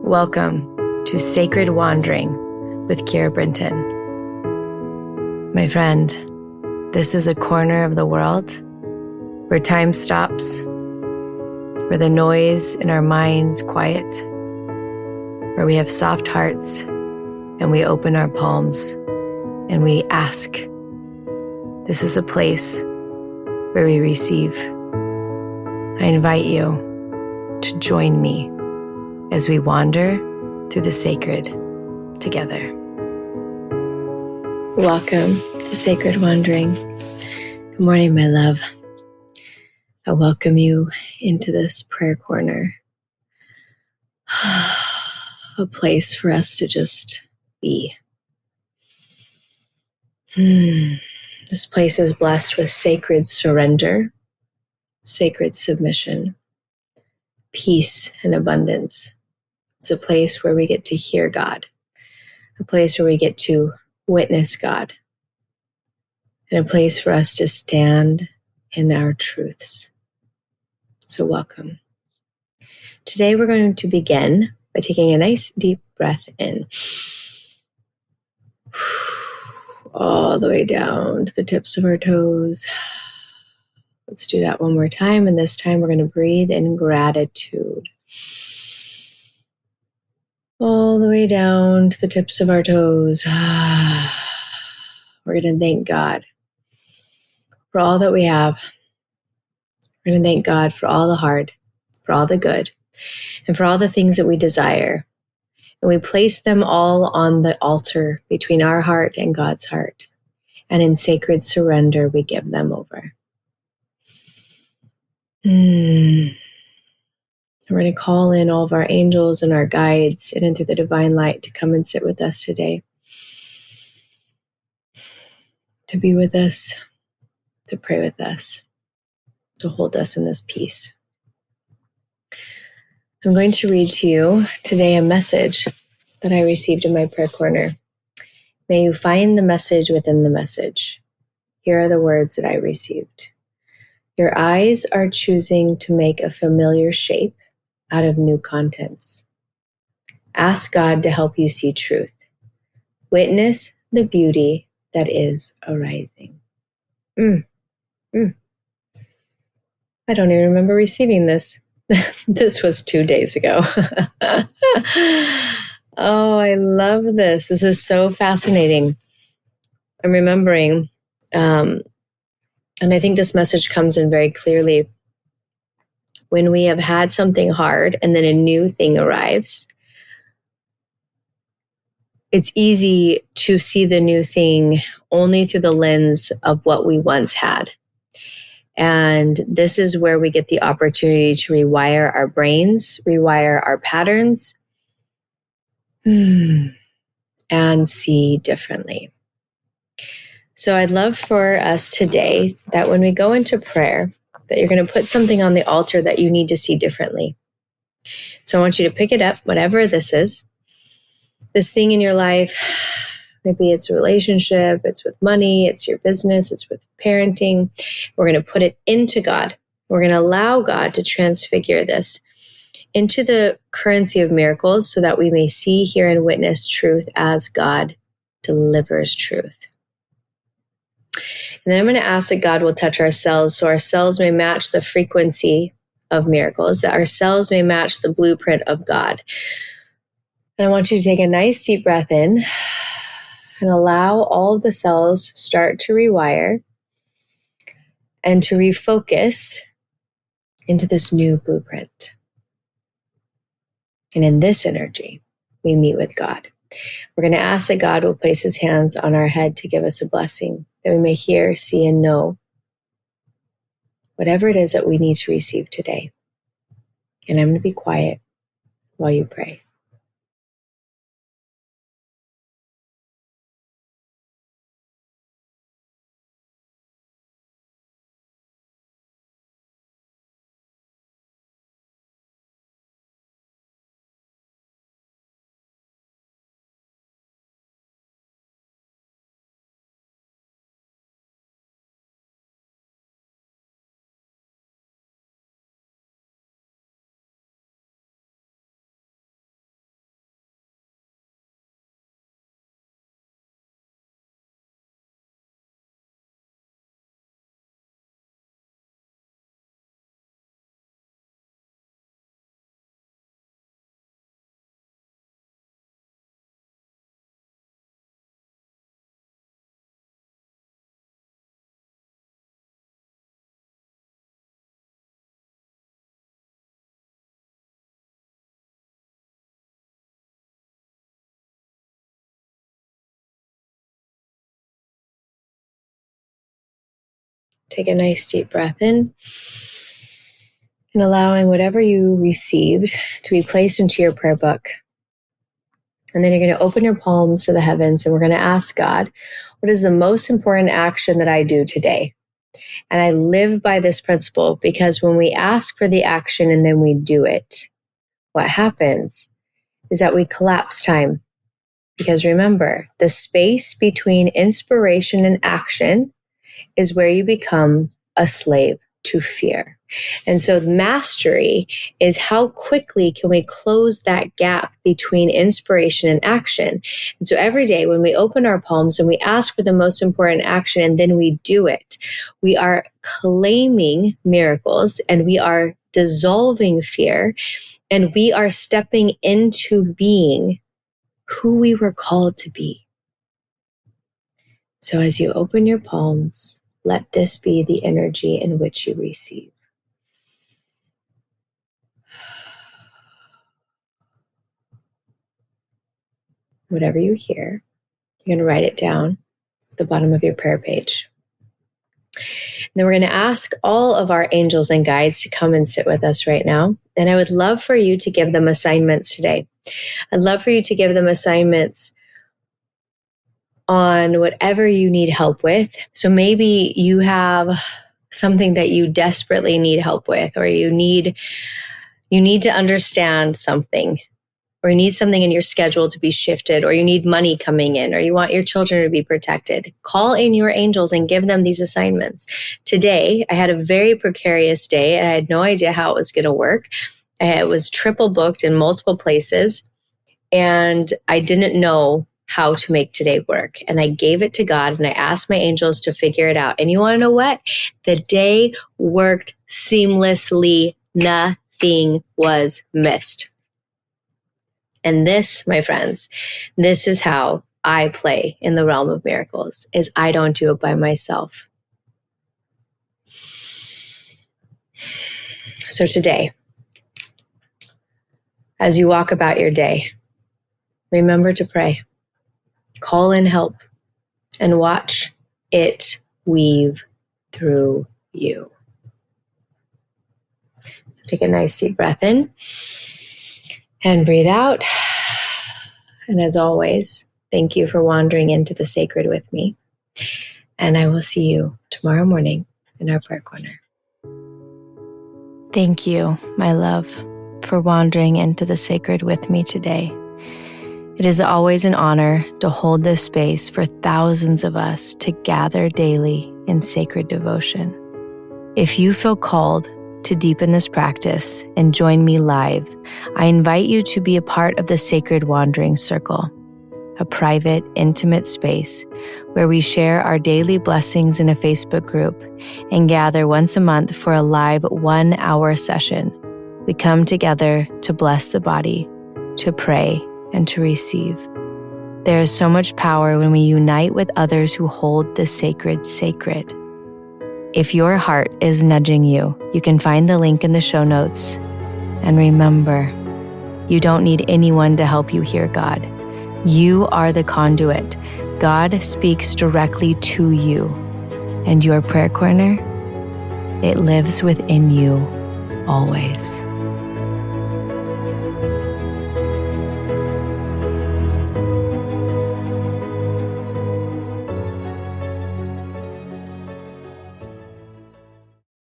Welcome to Sacred Wandering with Keira Brinton. My friend, this is a corner of the world where time stops, where the noise in our minds quiet, where we have soft hearts and we open our palms and we ask. This is a place where we receive. I invite you to join me as we wander through the sacred together. Welcome to Sacred Wandering. Good morning, my love. I welcome you into this prayer corner, a place for us to just be. This place is blessed with sacred surrender, sacred submission, peace, and abundance. It's a place where we get to hear God, a place where we get to witness God, and a place for us to stand in our truths. So welcome. Today we're going to begin by taking a nice deep breath in, all the way down to the tips of our toes. Let's do that one more time, and this time we're going to breathe in gratitude. All the way down to the tips of our toes. We're going to thank God for all that we have. We're going to thank God for all the hard, for all the good, and for all the things that we desire. And we place them all on the altar between our heart and God's heart. And in sacred surrender, we give them over. We're going to call in all of our angels and our guides in and through the divine light to come and sit with us today, to be with us, to pray with us, to hold us in this peace. I'm going to read to you today a message that I received in my prayer corner. May you find the message within the message. Here are the words that I received. Your eyes are choosing to make a familiar shape out of new contents. Ask God to help you see truth. Witness the beauty that is arising. I don't even remember receiving this. This was 2 days ago. Oh, I love this. This is so fascinating. I'm remembering, and I think this message comes in very clearly. When we have had something hard and then a new thing arrives, it's easy to see the new thing only through the lens of what we once had. And this is where we get the opportunity to rewire our brains, rewire our patterns, and see differently. So I'd love for us today that when we go into prayer, that you're going to put something on the altar that you need to see differently. So I want you to pick it up, whatever this is. This thing in your life, maybe it's a relationship, it's with money, it's your business, it's with parenting. We're going to put it into God. We're going to allow God to transfigure this into the currency of miracles so that we may see, hear, and witness truth as God delivers truth. And then I'm going to ask that God will touch our cells so our cells may match the frequency of miracles, that our cells may match the blueprint of God. And I want you to take a nice deep breath in and allow all of the cells start to rewire and to refocus into this new blueprint. And in this energy, we meet with God. We're going to ask that God will place his hands on our head to give us a blessing, that we may hear, see, and know whatever it is that we need to receive today. And I'm going to be quiet while you pray. Take a nice deep breath in and allowing whatever you received to be placed into your prayer book. And then you're going to open your palms to the heavens and we're going to ask God, what is the most important action that I do today? And I live by this principle because when we ask for the action and then we do it, what happens is that we collapse time. Because remember, the space between inspiration and action is where you become a slave to fear. And so mastery is how quickly can we close that gap between inspiration and action. And so every day when we open our palms and we ask for the most important action and then we do it, we are claiming miracles and we are dissolving fear and we are stepping into being who we were called to be. So as you open your palms, let this be the energy in which you receive. Whatever you hear, you're going to write it down at the bottom of your prayer page. And then we're going to ask all of our angels and guides to come and sit with us right now. And I would love for you to give them assignments today. I'd love for you to give them assignments on whatever you need help with. So maybe you have something that you desperately need help with, or you need to understand something, or you need something in your schedule to be shifted, or you need money coming in, or you want your children to be protected. Call in your angels and give them these assignments. Today, I had a very precarious day and I had no idea how it was going to work. It was triple booked in multiple places and I didn't know how to make today work. And I gave it to God and I asked my angels to figure it out. And you want to know what? The day worked seamlessly. Nothing was missed. And this, my friends, this is how I play in the realm of miracles, is I don't do it by myself. So today, as you walk about your day, remember to pray, call in help, and watch it weave through you. So take a nice deep breath in. And breathe out. And as always, thank you for wandering into the sacred with me. And I will see you tomorrow morning in our prayer corner. Thank you, my love, for wandering into the sacred with me today. It is always an honor to hold this space for thousands of us to gather daily in sacred devotion. If you feel called to deepen this practice and join me live, I invite you to be a part of the Sacred Wandering Circle, a private, intimate space where we share our daily blessings in a Facebook group and gather once a month for a live 1-hour session. We come together to bless the body, to pray, and to receive. There is so much power when we unite with others who hold the sacred sacred. If your heart is nudging you, you can find the link in the show notes. And remember, you don't need anyone to help you hear God. You are the conduit. God speaks directly to you. And your prayer corner, it lives within you always.